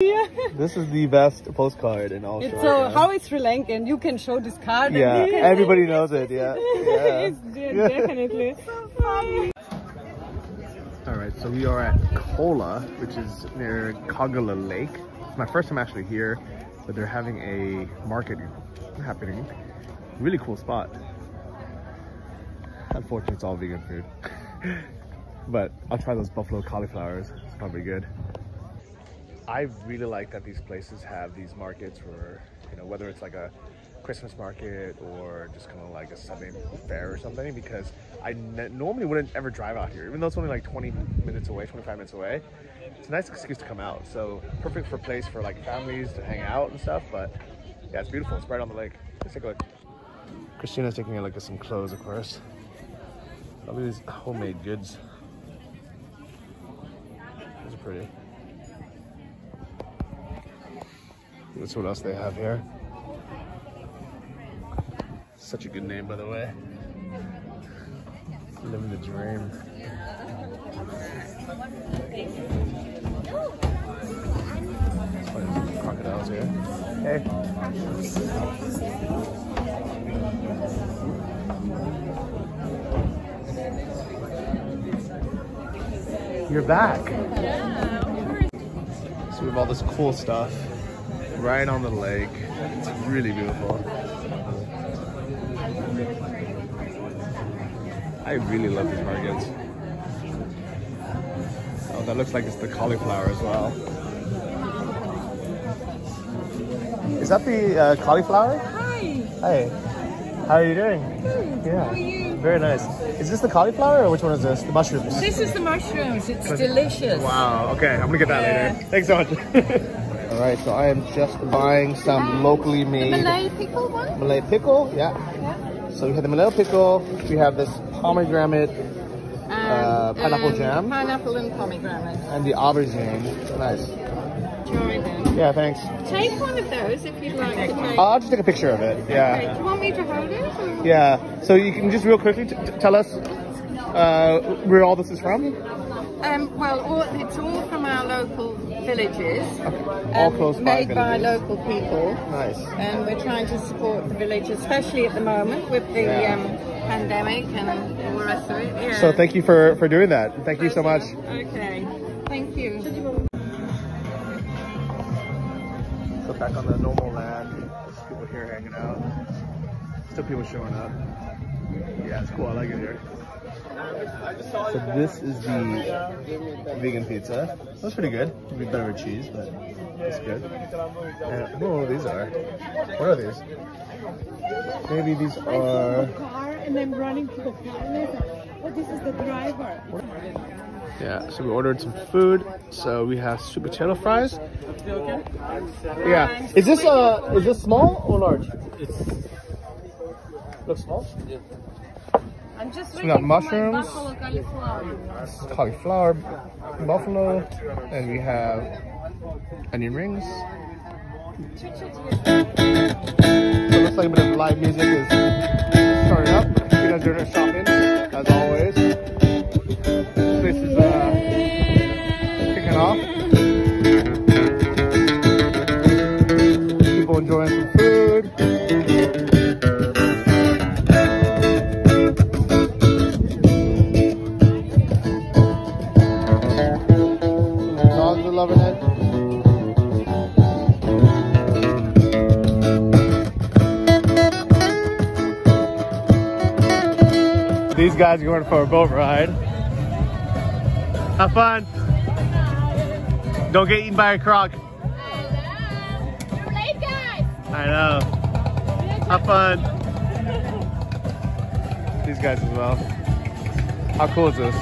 This is the best postcard in all Sri Lanka. So how is Sri Lankan? You can show this card. Yeah, everybody knows it. Yeah, It's definitely. All right, so we are at KOLA, which is near Koggala Lake. It's my first time actually here, but they're having a market happening. Really cool spot. Unfortunately, it's all vegan food. But I'll try those buffalo cauliflowers. It's probably good. I really like that these places have these markets where, you know, whether it's like a Christmas market or just kind of like a Sunday fair or something, because I normally wouldn't ever drive out here, even though it's only like 20 minutes away, 25 minutes away. It's a nice excuse to come out. So perfect for a place for like families to hang out and stuff. But yeah, it's beautiful. It's right on the lake. Let's take a look. Christina's taking a look at some clothes, of course. Look at these homemade goods. Those are pretty. Let's see what else they have here. Such a good name, by the way. Living the dream. There's crocodiles here. Hey. You're back. So we have all this cool stuff right on the lake. It's really beautiful. I really love these markets. Oh, that looks like it's the cauliflower as well. Is that the cauliflower? Hi. Hi. How are you doing? Good. Yeah. How are you? Very nice. Is this the cauliflower or which one is this? The mushrooms? This is the mushrooms. It's delicious. Wow. Okay, I'm gonna get that later. Thanks so much. All right, so I am just buying some locally made Malay pickle one? Malay pickle. Yeah. So we have the Malay pickle. We have this pomegranate pineapple jam. Pineapple and pomegranate. And the aubergine. Nice. Try them. Yeah, thanks. Take one of those if you'd like to take. I'll just take a picture of it. Yeah. Okay. Do you want me to hold it? Or? Yeah. So you can just real quickly tell us where all this is from? Well, it's all from our local villages. All close by made by local people. Nice. And we're trying to support the village, especially at the moment with the pandemic and all the rest of it. Yeah. So thank you for doing that. Thank you so much. Okay. Thank you. So back on the normal land, there's people here hanging out. Still people showing up. Yeah, it's cool. I like it here. So this is the vegan pizza. That's pretty good. It'd be better with cheese, but it's good. And I don't know what these are. What are these? Maybe these are... And then running to the car. Oh, this is the driver. Yeah, so we ordered some food. So we have sweet potato fries. Yeah. Is this small or large? Looks small? Yeah. I'm just So we got mushrooms, cauliflower. cauliflower, buffalo, and we have onion rings. So it looks like a bit of live music is starting up. You guys doing shopping, as always. This place is kicking off. People enjoying some food. Loving it. These guys are going for a boat ride. Have fun. Don't get eaten by a croc. Late, guys. I know. Have fun. These guys as well. How cool is this?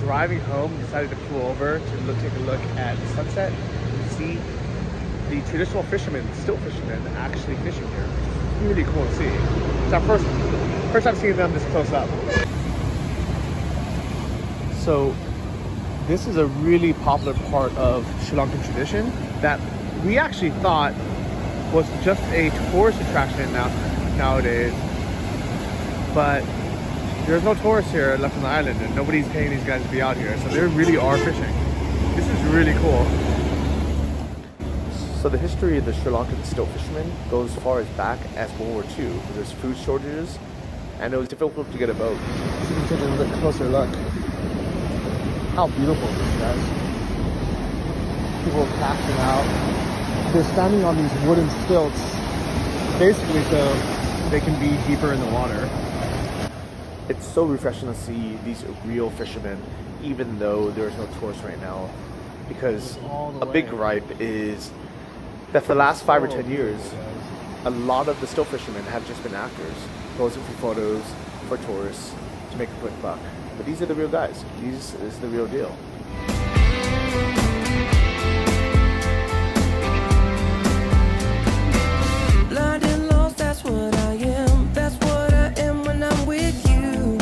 Driving home, decided to pull over to take a look at the sunset and see the traditional fishermen, stilt fishermen, actually fishing here. really cool to see. It's our first time seeing them this close up. So this is a really popular part of Sri Lankan tradition that we actually thought was just a tourist attraction nowadays. But there's no tourists here left on the island and nobody's paying these guys to be out here. So they really are fishing. This is really cool. So the history of the Sri Lankan Stilt Fisherman goes as far as back as World War II. There's food shortages and it was difficult to get a boat. So you can take a little closer look. How beautiful is this, guys? People are casting out. They're standing on these wooden stilts, basically so they can be deeper in the water. It's so refreshing to see these real fishermen, even though there's no tourists right now. Because a big gripe is that for the last 5 or 10 years, a lot of the stilt fishermen have just been actors, posing for photos for tourists to make a quick buck. But these are the real guys. This is the real deal. Blind and lost, that's what I am. That's what I am when I'm with you.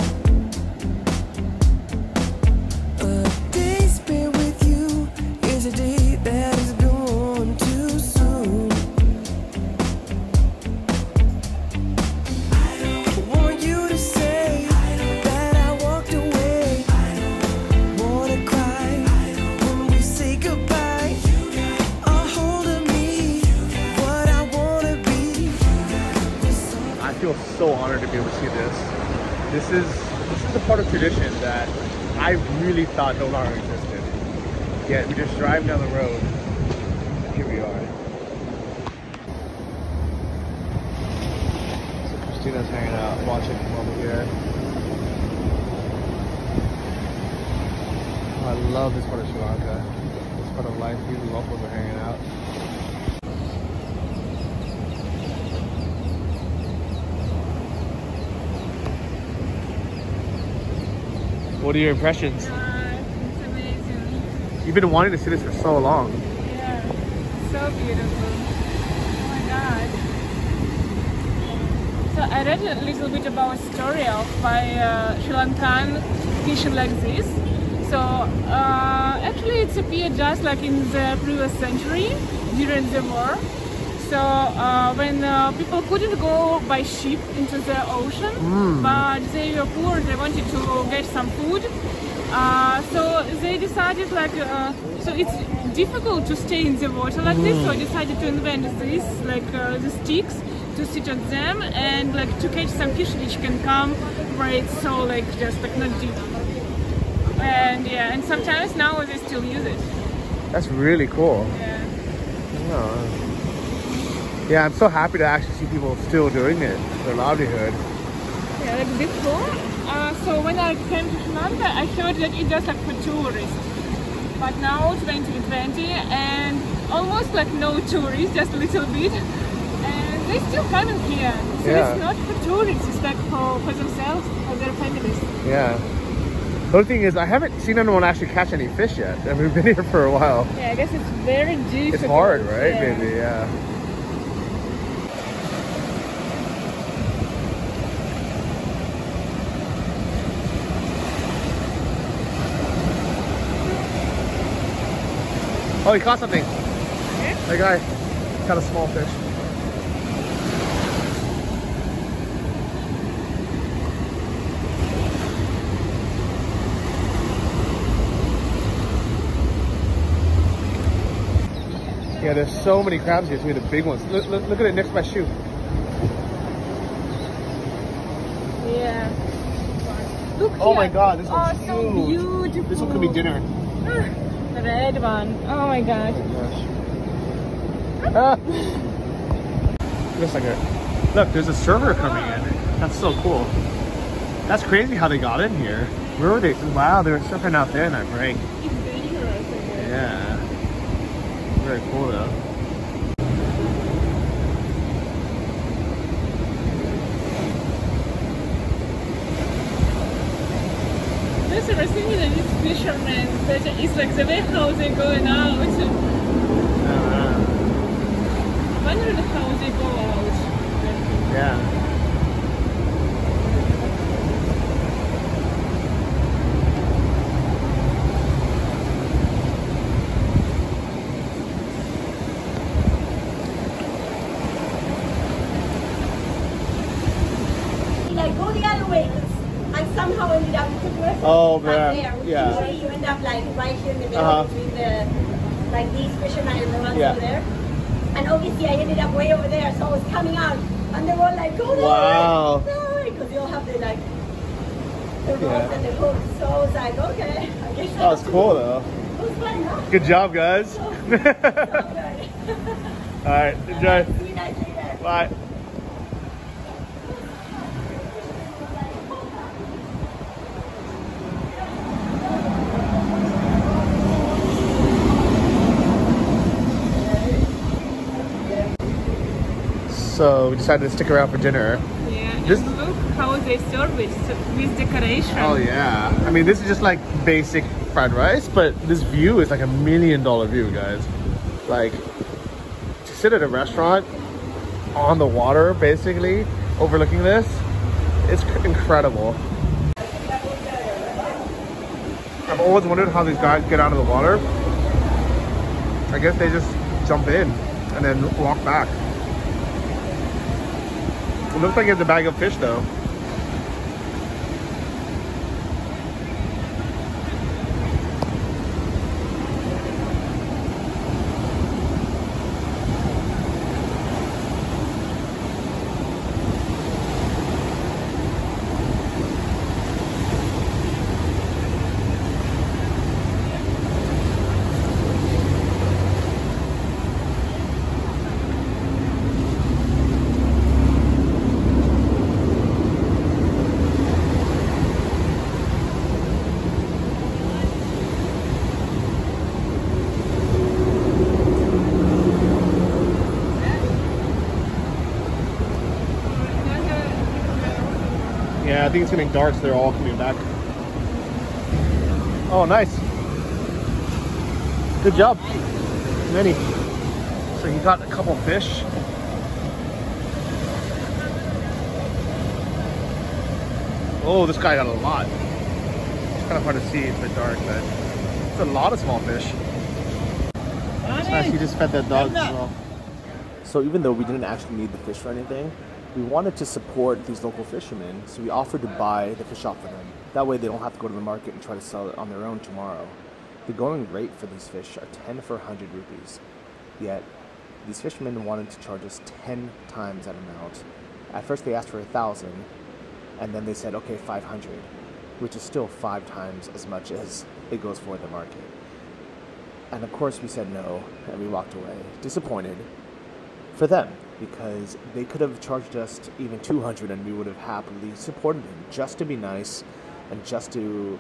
A day spent with you is a day that is gone too soon. I want you to say that I walked away. Wanna cry when we say goodbye. A hold of me, what I wanna be. I feel so honored to be able to see this. This is a part of tradition that I really thought no longer existed. Yet we just drive down the road and here we are. So Christina's hanging out, watching from over here. Oh, I love this part of Sri Lanka. This part of life, these locals are hanging out. What are your impressions? It's amazing. You've been wanting to see this for so long. Yeah, so beautiful. Oh my god. So I read a little bit about story of why Sri Lankan fishing like this. So actually it's appeared just like in the previous century during the war. So when people couldn't go by ship into the ocean, but they were poor, they wanted to get some food. So they decided like, so it's difficult to stay in the water like this, so I decided to invent this, like the sticks, to sit on them and like to catch some fish which can come where it's so like just like not deep. And yeah, and sometimes now they still use it. That's really cool. Yeah. Oh. Yeah, I'm so happy to actually see people still doing it, their livelihood. Yeah, like before. So when I came to Sri Lanka, I heard that it's just like for tourists. But now 2020 and almost like no tourists, just a little bit. And they still coming here. So Yeah. it's not for tourists, it's like for themselves, for their families. Yeah. The other thing is, I haven't seen anyone actually catch any fish yet. I mean, we've been here for a while. Yeah, I guess it's very difficult. It's hard, right? Yeah. Maybe, yeah. Oh, he caught something. Okay. That guy caught a small fish. Yeah, there's so many crabs here, too, the big ones. Look at it next to my shoe. Yeah. Look Oh here. my god, this one's Oh, so huge. beautiful. This one could be dinner. The red one. Oh my god. Oh gosh. Looks like a... Look, there's a surfer coming in. That's so cool. That's crazy how they got in here. Where were they? Wow, they were surfing out there in that break. It's dangerous, I guess. Yeah. Very cool though. That's interesting that it's fishermen, that it's like the way how they're going out. I wonder how they go out. Yeah. Like go the other way. 'Cause I somehow ended up Oh, right man. there. Yeah. Usually you end up like right here in the middle between the like these fishermen and the ones over there. And obviously I ended up way over there, so I was coming out and they were like, go Wow. there, because you'll have the like the rods and the hooks. So I was like, okay, I guess That was cool though. it was fun, huh? Good job, guys. So All right, enjoy. see you guys later. Bye. So we decided to stick around for dinner. Yeah, This- and look how they serve it with decoration. Oh yeah. I mean, this is just like basic fried rice, but this view is like $1 million view, guys. Like, to sit at a restaurant on the water, basically, overlooking this, it's incredible. I've always wondered how these guys get out of the water. I guess they just jump in and then walk back. It looks like it's a bag of fish though. Yeah, I think it's getting dark, so they're all coming back. Oh, nice. Good job. Many. So you got a couple fish. Oh, this guy got a lot. It's kind of hard to see, it's a bit dark, but it's a lot of small fish. It's nice you just fed that dog as well. So even though we didn't actually need the fish for anything, we wanted to support these local fishermen, so we offered to buy the fish off of them. That way they don't have to go to the market and try to sell it on their own tomorrow. The going rate for these fish are 10 for 100 rupees. Yet, these fishermen wanted to charge us 10 times that amount. At first they asked for 1,000, and then they said, okay, 500, which is still 5 times as much as it goes for in the market. And of course we said no, and we walked away, disappointed for them, because they could have charged us even 200 and we would have happily supported them just to be nice and just to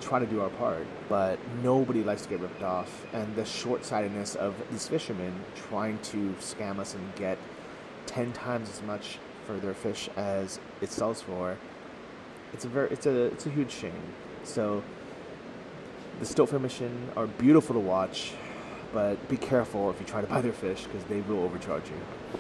try to do our part. But nobody likes to get ripped off, and the short-sightedness of these fishermen trying to scam us and get 10 times as much for their fish as it sells for, it's a huge shame. So the stilt fishermen are beautiful to watch, but be careful if you try to buy their fish, because they will overcharge you.